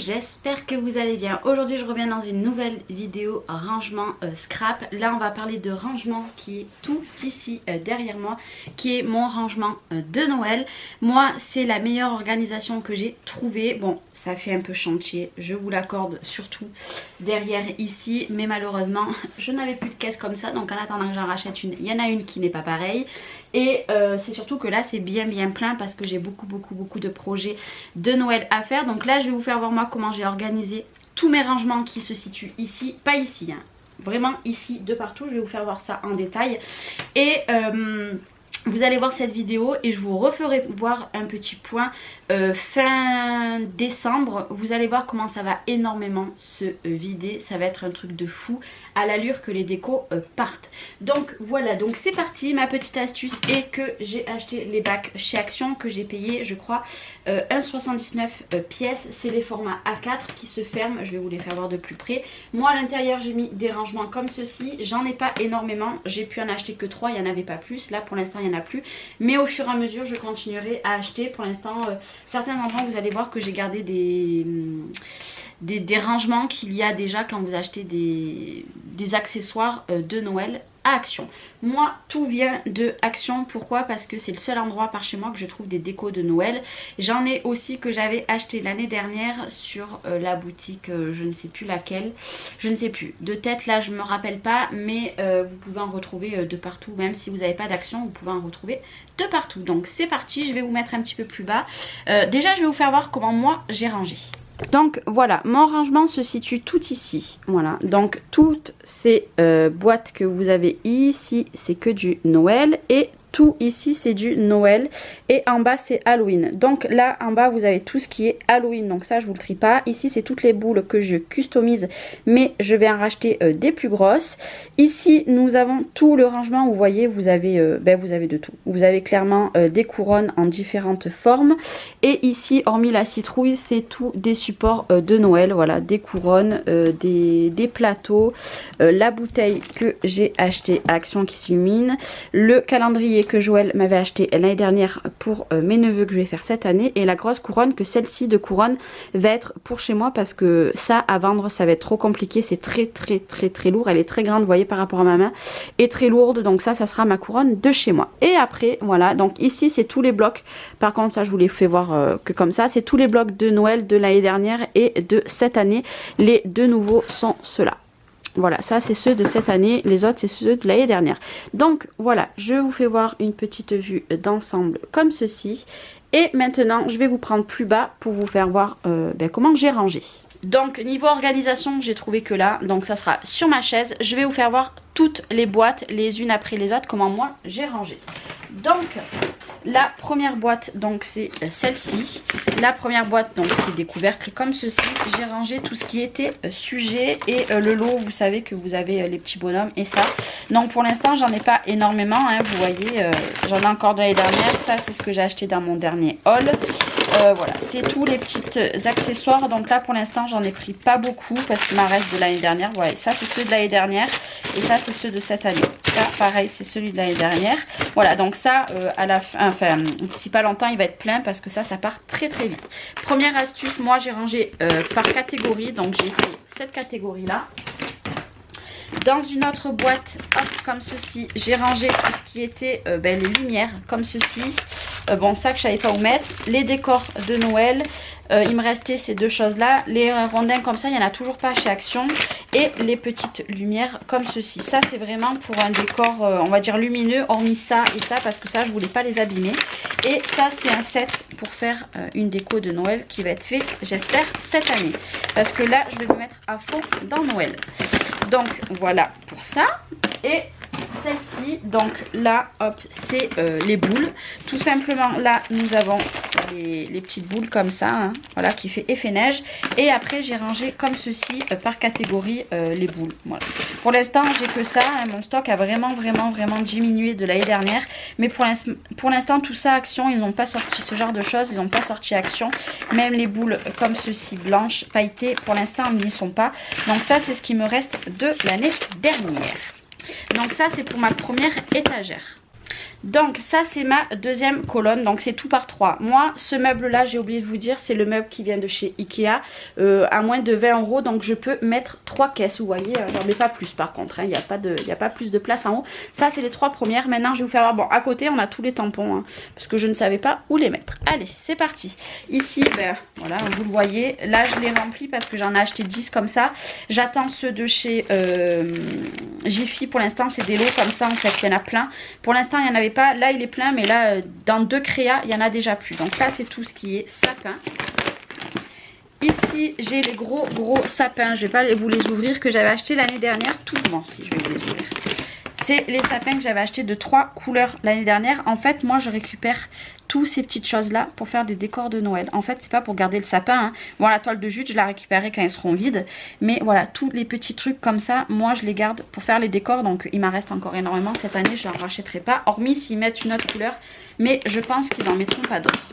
j'espère que vous allez bien. Aujourd'hui je reviens dans une nouvelle vidéo rangement scrap. Là on va parler de rangement qui est tout ici derrière moi, qui est mon rangement de Noël. Moi c'est la meilleure organisation que j'ai trouvée. Bon, ça fait un peu chantier, je vous l'accorde, surtout derrière ici, mais malheureusement je n'avais plus de caisse comme ça, donc en attendant que j'en rachète une, il y en a une qui n'est pas pareille. Et c'est surtout que là c'est bien plein parce que j'ai beaucoup de projets de Noël à faire. Donc là je vais vous faire voir moi comment j'ai organisé tous mes rangements qui se situent ici, pas ici hein, vraiment ici de partout. Je vais vous faire voir ça en détail et vous allez voir cette vidéo et je vous referai voir un petit point fin décembre. Vous allez voir comment ça va énormément se vider. Ça va être un truc de fou à l'allure que les décos partent. Donc voilà, donc c'est parti. Ma petite astuce est que j'ai acheté les bacs chez Action que j'ai payé je crois 1,79 pièces. C'est les formats A4 qui se ferment. Je vais vous les faire voir de plus près. Moi à l'intérieur j'ai mis des rangements comme ceci. J'en ai pas énormément. J'ai pu en acheter que 3. Il n'y en avait pas plus. Là pour l'instant il n'y en a plus. Mais au fur et à mesure je continuerai à acheter. Pour l'instant certains endroits vous allez voir que j'ai gardé des rangements qu'il y a déjà quand vous achetez des accessoires de Noël à Action. Moi tout vient de Action. Pourquoi? Parce que c'est le seul endroit par chez moi que je trouve des décos de Noël. J'en ai aussi que j'avais acheté l'année dernière sur la boutique je ne sais plus laquelle, je ne sais plus de tête là, je me rappelle pas, mais vous pouvez en retrouver de partout. Même si vous n'avez pas d'Action vous pouvez en retrouver de partout. Donc c'est parti, je vais vous mettre un petit peu plus bas. Déjà je vais vous faire voir comment moi j'ai rangé. Donc voilà, mon rangement se situe tout ici. Voilà, donc toutes ces boîtes que vous avez ici, c'est que du Noël. Et tout ici c'est du Noël et en bas c'est Halloween. Donc là en bas vous avez tout ce qui est Halloween, donc ça je vous le trie pas. Ici c'est toutes les boules que je customise, mais je vais en racheter des plus grosses. Ici nous avons tout le rangement, vous voyez, vous avez de tout. Vous avez clairement des couronnes en différentes formes. Et ici hormis la citrouille c'est tout des supports de Noël. Voilà, des couronnes, des plateaux, la bouteille que j'ai acheté à Action qui s'illumine, le calendrier que Joël m'avait acheté l'année dernière pour mes neveux que je vais faire cette année, et la grosse couronne que celle-ci de couronne va être pour chez moi parce que ça à vendre ça va être trop compliqué, c'est très lourd, elle est très grande vous voyez par rapport à ma main et très lourde, donc ça sera ma couronne de chez moi. Et après voilà, donc ici c'est tous les blocs, par contre ça je vous les fais voir que comme ça, c'est tous les blocs de Noël de l'année dernière et de cette année. Les deux nouveaux sont ceux-là. Voilà, ça c'est ceux de cette année, les autres c'est ceux de l'année dernière. Donc voilà, je vous fais voir une petite vue d'ensemble comme ceci. Et maintenant, je vais vous prendre plus bas pour vous faire voir comment j'ai rangé. Donc niveau organisation, j'ai trouvé que là, donc ça sera sur ma chaise. Je vais vous faire voir toutes les boîtes les unes après les autres, comment moi j'ai rangé. Donc la première boîte donc c'est celle-ci. La première boîte donc c'est des couvercles comme ceci. J'ai rangé tout ce qui était sujet et le lot, vous savez que vous avez les petits bonhommes et ça. Donc pour l'instant j'en ai pas énormément hein, vous voyez, j'en ai encore de l'année dernière. Ça c'est ce que j'ai acheté dans mon dernier haul. Voilà, c'est tous les petits accessoires. Donc là pour l'instant j'en ai pris pas beaucoup parce qu'il m'en reste de l'année dernière. Voilà, ça c'est ceux de l'année dernière et ça c'est ceux de cette année. Ça pareil c'est celui de l'année dernière. Voilà, donc ça à la fin, enfin d'ici pas longtemps il va être plein parce que ça part très vite. Première astuce, moi j'ai rangé par catégorie. Donc j'ai fait cette catégorie là. Dans une autre boîte, hop, comme ceci, j'ai rangé tout ce qui était les lumières, comme ceci. Bon, ça que je savais pas où mettre. Les décors de Noël. Il me restait ces deux choses-là. Les rondins comme ça, il n'y en a toujours pas chez Action. Et les petites lumières comme ceci. Ça, c'est vraiment pour un décor, on va dire lumineux, hormis ça et ça, parce que ça, je voulais pas les abîmer. Et ça, c'est un set pour faire une déco de Noël qui va être fait, j'espère, cette année. Parce que là, je vais me mettre à fond dans Noël. Donc, voilà pour ça. Et celle-ci, donc là, hop, c'est les boules. Tout simplement, là, nous avons les petites boules comme ça, hein, voilà, qui fait effet neige. Et après, j'ai rangé comme ceci, par catégorie, les boules. Voilà. Pour l'instant, j'ai que ça. Hein, mon stock a vraiment diminué de l'année dernière. Mais pour l'instant, tout ça, Action, ils n'ont pas sorti ce genre de choses. Ils n'ont pas sorti Action. Même les boules comme ceci, blanches, pailletées, pour l'instant, ils n'y sont pas. Donc ça, c'est ce qui me reste de l'année dernière. Donc ça c'est pour ma première étagère. Donc ça c'est ma deuxième colonne, donc c'est tout par 3. Moi ce meuble là, j'ai oublié de vous dire, c'est le meuble qui vient de chez Ikea, à moins de 20 €, donc je peux mettre 3 caisses, vous voyez, j'en mets pas plus par contre, hein, il n'y a pas plus de place en haut. Ça c'est les 3 premières, maintenant je vais vous faire voir, bon à côté on a tous les tampons, hein, parce que je ne savais pas où les mettre. Allez c'est parti. Ici, ben voilà, vous le voyez, là je les remplis parce que j'en ai acheté 10 comme ça. J'attends ceux de chez Jiffy, pour l'instant c'est des lots comme ça en fait, il y en a plein. Pour l'instant il n'y en avait pas, là il est plein, mais là dans 2 créas il y en a déjà plus. Donc là c'est tout ce qui est sapin. Ici j'ai les gros sapins, je vais pas vous les ouvrir, que j'avais acheté l'année dernière, tout bon si je vais vous les ouvrir. C'est les sapins que j'avais acheté de 3 couleurs l'année dernière. En fait moi je récupère tous ces petites choses là pour faire des décors de Noël. En fait c'est pas pour garder le sapin, hein. Bon la toile de jute je la récupérerai quand ils seront vides, mais voilà tous les petits trucs comme ça moi je les garde pour faire les décors. Donc il m'en reste encore énormément cette année, je n'en rachèterai pas, hormis s'ils mettent une autre couleur, mais je pense qu'ils en mettront pas d'autres.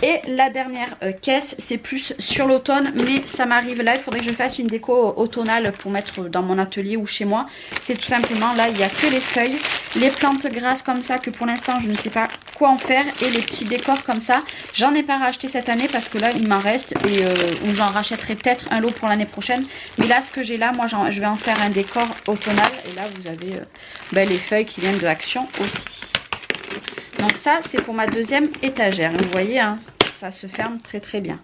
Et la dernière caisse, c'est plus sur l'automne, mais ça m'arrive là, il faudrait que je fasse une déco automnale pour mettre dans mon atelier ou chez moi. C'est tout simplement, là il n'y a que les feuilles, les plantes grasses comme ça que pour l'instant je ne sais pas quoi en faire, et les petits décors comme ça. J'en ai pas racheté cette année parce que là il m'en reste, et ou j'en rachèterai peut-être un lot pour l'année prochaine. Mais là ce que j'ai là, moi je vais en faire un décor automnal, et là vous avez les feuilles qui viennent de Action aussi. Donc ça c'est pour ma deuxième étagère, vous voyez hein, ça se ferme très très bien.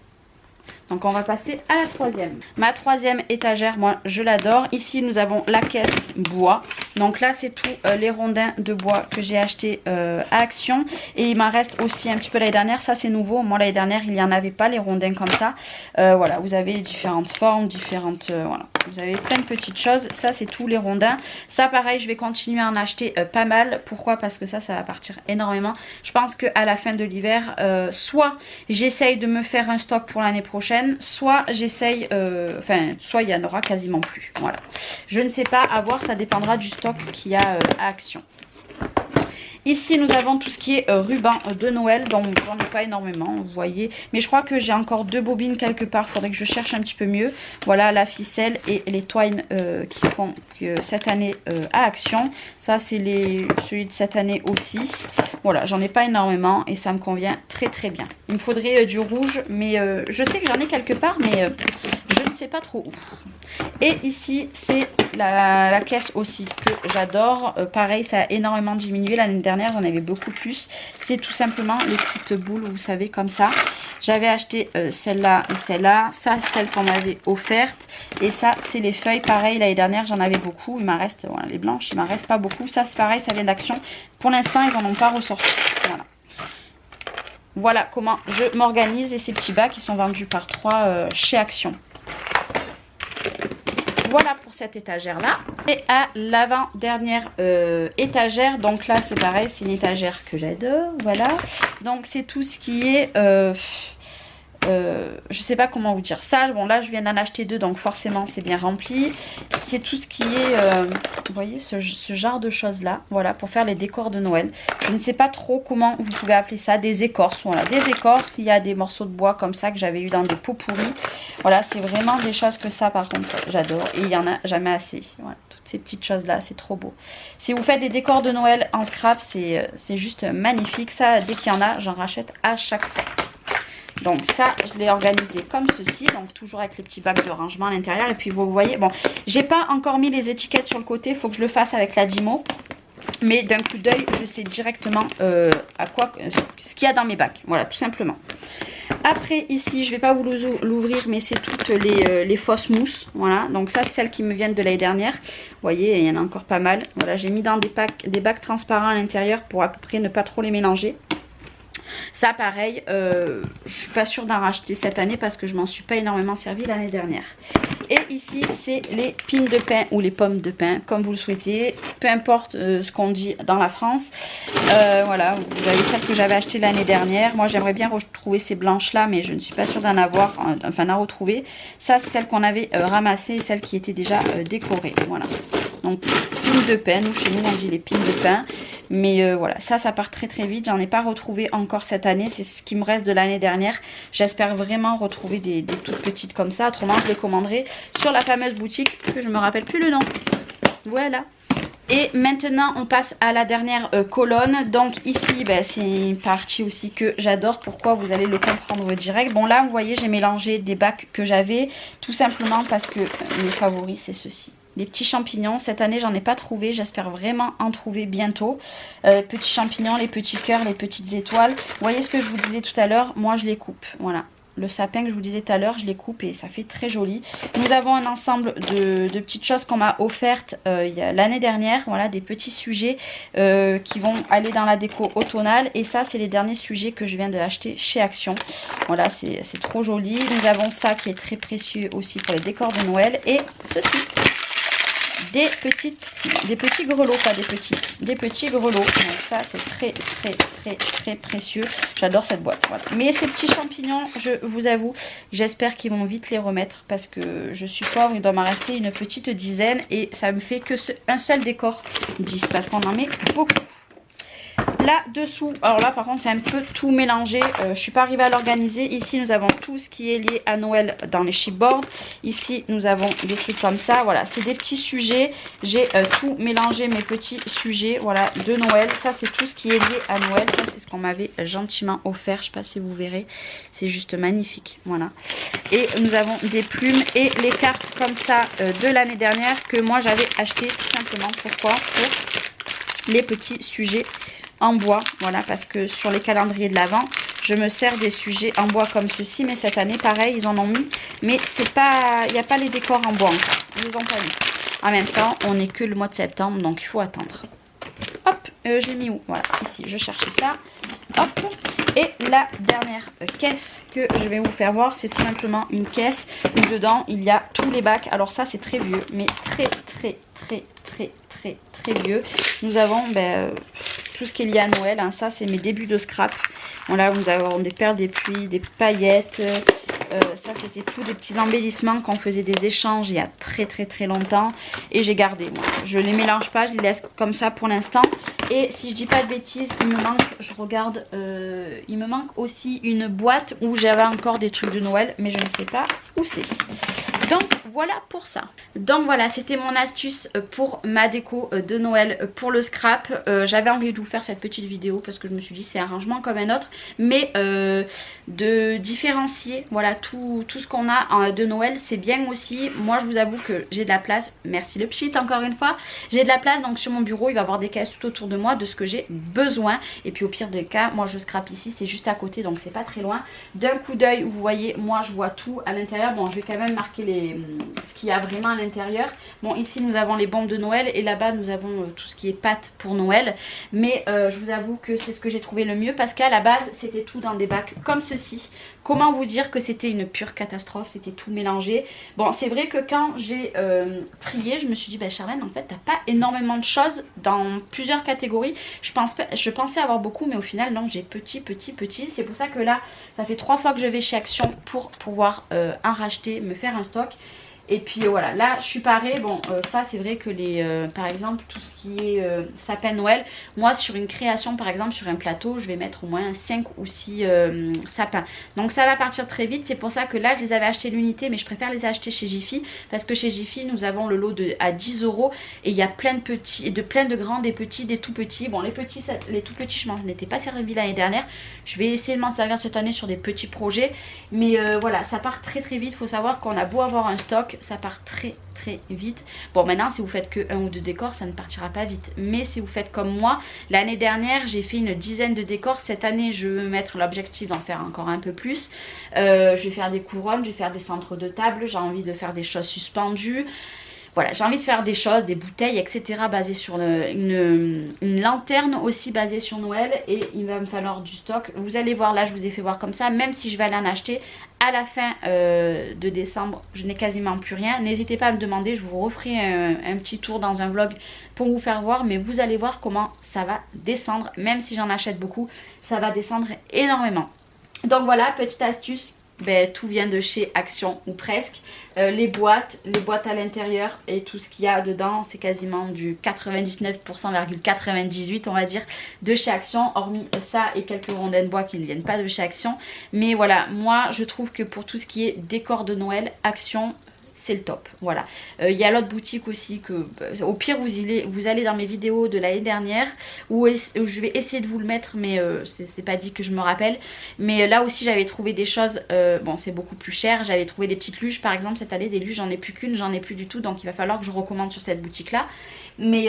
Donc on va passer à la troisième. Ma troisième étagère, moi je l'adore. Ici nous avons la caisse bois. Donc là c'est tous les rondins de bois que j'ai acheté à Action. Et il m'en reste aussi un petit peu l'année dernière. Ça c'est nouveau. Moi l'année dernière il n'y en avait pas les rondins comme ça. Voilà, vous avez différentes formes, différentes... voilà. Vous avez plein de petites choses. Ça c'est tous les rondins. Ça pareil je vais continuer à en acheter pas mal. Pourquoi? Parce que ça va partir énormément. Je pense qu'à la fin de l'hiver, soit j'essaye de me faire un stock pour l'année prochaine, soit j'essaye, soit il y en aura quasiment plus. Voilà. Je ne sais pas, à voir, ça dépendra du stock qu'il y a à Action. Ici nous avons tout ce qui est ruban de Noël, donc j'en ai pas énormément, vous voyez, mais je crois que j'ai encore 2 bobines quelque part, il faudrait que je cherche un petit peu mieux. Voilà la ficelle et les twines qui font cette année à Action. Ça c'est celui de cette année aussi. Voilà, j'en ai pas énormément et ça me convient très très bien. Il me faudrait du rouge, mais je sais que j'en ai quelque part, mais je ne sais pas trop où. Et ici c'est la caisse aussi que j'adore. Pareil, ça a énormément diminué l'année dernière, j'en avais beaucoup plus. C'est tout simplement les petites boules, vous savez, comme ça. J'avais acheté celle-là et celle-là. Ça, c'est celle qu'on m'avait offerte. Et ça, c'est les feuilles. Pareil, l'année dernière, j'en avais beaucoup. Il m'en reste, voilà, les blanches, il m'en reste pas beaucoup. Ça, c'est pareil, ça vient d'Action. Pour l'instant, ils n'en ont pas ressorti. Voilà. Voilà comment je m'organise. Et ces petits bacs qui sont vendus par 3 chez Action. Voilà pour cette étagère là. Et à l'avant-dernière étagère, donc là c'est pareil, c'est une étagère que j'adore, voilà. Donc c'est tout ce qui est je sais pas comment vous dire ça. Bon là je viens d'en acheter 2, donc forcément c'est bien rempli. C'est tout ce qui est vous voyez ce genre de choses là, voilà, pour faire les décors de Noël. Je ne sais pas trop comment vous pouvez appeler ça, des écorces. Voilà, des écorces. Il y a des morceaux de bois comme ça que j'avais eu dans des pots pourris. Voilà, c'est vraiment des choses que ça par contre j'adore, et il y en a jamais assez. Voilà, toutes ces petites choses là, c'est trop beau. Si vous faites des décors de Noël en scrap, c'est juste magnifique. Ça, dès qu'il y en a, j'en rachète à chaque fois. Donc ça, je l'ai organisé comme ceci, donc toujours avec les petits bacs de rangement à l'intérieur. Et puis vous voyez, bon, j'ai pas encore mis les étiquettes sur le côté, il faut que je le fasse avec la Dymo. Mais d'un coup d'œil, je sais directement ce qu'il y a dans mes bacs. Voilà, tout simplement. Après, ici, je ne vais pas vous l'ouvrir, mais c'est toutes les fausses mousses. Voilà, donc ça, c'est celles qui me viennent de l'année dernière. Vous voyez, il y en a encore pas mal. Voilà, j'ai mis dans des bacs transparents à l'intérieur pour à peu près ne pas trop les mélanger. Ça pareil, je suis pas sûre d'en racheter cette année parce que je m'en suis pas énormément servi l'année dernière. Et ici c'est les pines de pin ou les pommes de pin, comme vous le souhaitez, peu importe ce qu'on dit dans la France. Voilà, vous avez celles que j'avais achetées l'année dernière. Moi j'aimerais bien retrouver ces blanches là, mais je ne suis pas sûre d'en avoir, enfin d'en retrouver. Ça c'est celle qu'on avait ramassée et celle qui était déjà décorée. Voilà, donc pines de pin, nous chez nous on dit les pines de pin. Mais voilà, ça part très très vite. J'en ai pas retrouvé encore cette année. C'est ce qui me reste de l'année dernière. J'espère vraiment retrouver des toutes petites comme ça. Autrement, je les commanderai sur la fameuse boutique que je me rappelle plus le nom. Voilà. Et maintenant on passe à la dernière colonne. Donc ici c'est une partie aussi que j'adore. Pourquoi, vous allez le comprendre direct. Bon là vous voyez, j'ai mélangé des bacs que j'avais, tout simplement parce que mes favoris c'est ceci. Les petits champignons, cette année j'en ai pas trouvé, j'espère vraiment en trouver bientôt. Petits champignons, les petits cœurs, les petites étoiles. Vous voyez ce que je vous disais tout à l'heure, moi je les coupe, voilà. Le sapin que je vous disais tout à l'heure, je les coupe et ça fait très joli. Nous avons un ensemble de petites choses qu'on m'a offertes l'année dernière. Voilà, des petits sujets qui vont aller dans la déco automnale. Et ça, c'est les derniers sujets que je viens d'acheter chez Action. Voilà, c'est trop joli. Nous avons ça qui est très précieux aussi pour les décors de Noël. Et ceci. Des petits grelots, pas des petites, des petits grelots. Donc ça c'est très précieux. J'adore cette boîte. Voilà. Mais ces petits champignons, je vous avoue, j'espère qu'ils vont vite les remettre parce que je suis pauvre, il doit m'en rester une petite dizaine et ça me fait que un seul décor 10 parce qu'on en met beaucoup. Là dessous, alors là par contre c'est un peu tout mélangé, je suis pas arrivée à l'organiser. Ici nous avons tout ce qui est lié à Noël dans les chipboards. Ici nous avons des trucs comme ça, voilà, c'est des petits sujets. J'ai tout mélangé, mes petits sujets, voilà, de Noël. Ça c'est tout ce qui est lié à Noël, ça c'est ce qu'on m'avait gentiment offert, je sais pas si vous verrez, c'est juste magnifique, voilà. Et nous avons des plumes et les cartes comme ça de l'année dernière que moi j'avais acheté tout simplement. Pourquoi? Pour les petits sujets en bois, voilà, parce que sur les calendriers de l'Avent, je me sers des sujets en bois comme ceci, mais cette année, pareil, ils en ont mis, mais c'est pas, il n'y a pas les décors en bois encore, ils les ont pas mis. En même temps, on n'est que le mois de septembre, donc il faut attendre. Hop, j'ai mis où? Voilà, ici, je cherchais ça. Hop, et la dernière caisse que je vais vous faire voir, c'est tout simplement une caisse où dedans, il y a tous les bacs. Alors ça, c'est très vieux, mais très vieux. Nous avons tout ce qui est lié à Noël, hein. Ça c'est mes débuts de scrap. Voilà, nous avons des perles, des pluies, des paillettes. Ça c'était tous des petits embellissements qu'on faisait des échanges il y a très longtemps. Et j'ai gardé, moi. Je les mélange pas, je les laisse comme ça pour l'instant. Et si je dis pas de bêtises, il me manque, je regarde, il me manque aussi une boîte où j'avais encore des trucs de Noël, mais je ne sais pas où c'est. Donc voilà pour ça. Donc voilà, c'était mon astuce pour ma déco de Noël pour le scrap. J'avais envie de vous faire cette petite vidéo parce que je me suis dit c'est un rangement comme un autre, mais de différencier, voilà, tout ce qu'on a de Noël, c'est bien aussi. Moi je vous avoue que j'ai de la place, merci le pchit encore une fois, j'ai de la place, donc sur mon bureau il va y avoir des caisses tout autour de moi de ce que j'ai besoin. Et puis au pire des cas, moi je scrape ici, c'est juste à côté, donc c'est pas très loin. D'un coup d'œil, vous voyez, moi je vois tout à l'intérieur. Bon, je vais quand même marquer ce qu'il y a vraiment à l'intérieur. Bon, ici nous avons les bombes de Noël et là-bas nous avons tout ce qui est pâtes pour Noël. Mais je vous avoue que c'est ce que j'ai trouvé le mieux parce qu'à la base c'était tout dans des bacs comme ceci. Comment vous dire que c'était une pure catastrophe, c'était tout mélangé. Bon, c'est vrai que quand j'ai trié, je me suis dit, bah Charlène, en fait, t'as pas énormément de choses dans plusieurs catégories. Je pensais avoir beaucoup, mais au final, non, j'ai petit. C'est pour ça que là, ça fait 3 fois que je vais chez Action pour pouvoir en racheter, me faire un stock. Et puis voilà, là je suis parée. Bon, ça c'est vrai que par exemple tout ce qui est sapin Noël, moi sur une création par exemple sur un plateau, je vais mettre au moins 5 ou 6 sapins. Donc ça va partir très vite, c'est pour ça que là je les avais achetés l'unité, mais je préfère les acheter chez Jiffy. Parce que chez Jiffy nous avons le lot à 10 € et il y a plein de petits, plein de grands, des petits, des tout petits. Bon, les tout petits je m'en étais pas servi l'année dernière. Je vais essayer de m'en servir cette année sur des petits projets. Mais voilà, ça part très vite, il faut savoir qu'on a beau avoir un stock, ça part très vite. Bon, maintenant si vous faites que 1 ou 2 décors, ça ne partira pas vite, mais si vous faites comme moi, l'année dernière j'ai fait une dizaine de décors. Cette année je veux mettre l'objectif d'en faire encore un peu plus. Je vais faire des couronnes, je vais faire des centres de table, j'ai envie de faire des choses suspendues. Voilà, j'ai envie de faire des choses, des bouteilles, etc. basées sur une lanterne aussi basée sur Noël. Et il va me falloir du stock. Vous allez voir, là je vous ai fait voir comme ça. Même si je vais aller en acheter à la fin de décembre, je n'ai quasiment plus rien. N'hésitez pas à me demander, je vous referai un petit tour dans un vlog pour vous faire voir. Mais vous allez voir comment ça va descendre. Même si j'en achète beaucoup, ça va descendre énormément. Donc voilà, petite astuce. Ben, tout vient de chez Action ou presque. Les boîtes à l'intérieur et tout ce qu'il y a dedans, c'est quasiment du 99,98% on va dire de chez Action, hormis ça et quelques rondins de bois qui ne viennent pas de chez Action. Mais voilà, moi je trouve que pour tout ce qui est décor de Noël, Action c'est le top. Voilà. Il y a l'autre boutique aussi que au pire vous allez dans mes vidéos de l'année dernière où je vais essayer de vous le mettre, mais c'est pas dit que je me rappelle. Mais là aussi j'avais trouvé des choses, bon c'est beaucoup plus cher, j'avais trouvé des petites luges par exemple cette année, des luges j'en ai plus qu'une, j'en ai plus du tout, donc il va falloir que je recommande sur cette boutique là. Mais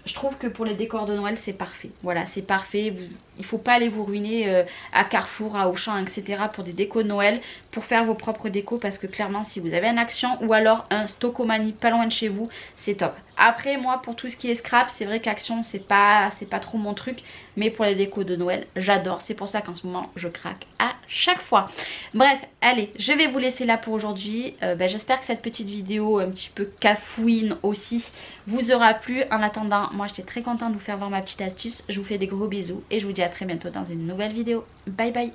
je trouve que pour les décors de Noël c'est parfait. Voilà, c'est parfait. Il faut pas aller vous ruiner à Carrefour, à Auchan, etc. pour des décos de Noël, pour faire vos propres décos, parce que clairement si vous avez un Action ou alors un Stocomanie pas loin de chez vous, c'est top. Après moi pour tout ce qui est scrap, c'est vrai qu'Action c'est pas trop mon truc, mais pour les décos de Noël j'adore. C'est pour ça qu'en ce moment je craque à chaque fois. Bref, allez, je vais vous laisser là pour aujourd'hui. J'espère que cette petite vidéo un petit peu cafouine aussi vous aura plu. En attendant, moi j'étais très contente de vous faire voir ma petite astuce. Je vous fais des gros bisous et je vous dis à très bientôt dans une nouvelle vidéo. Bye bye.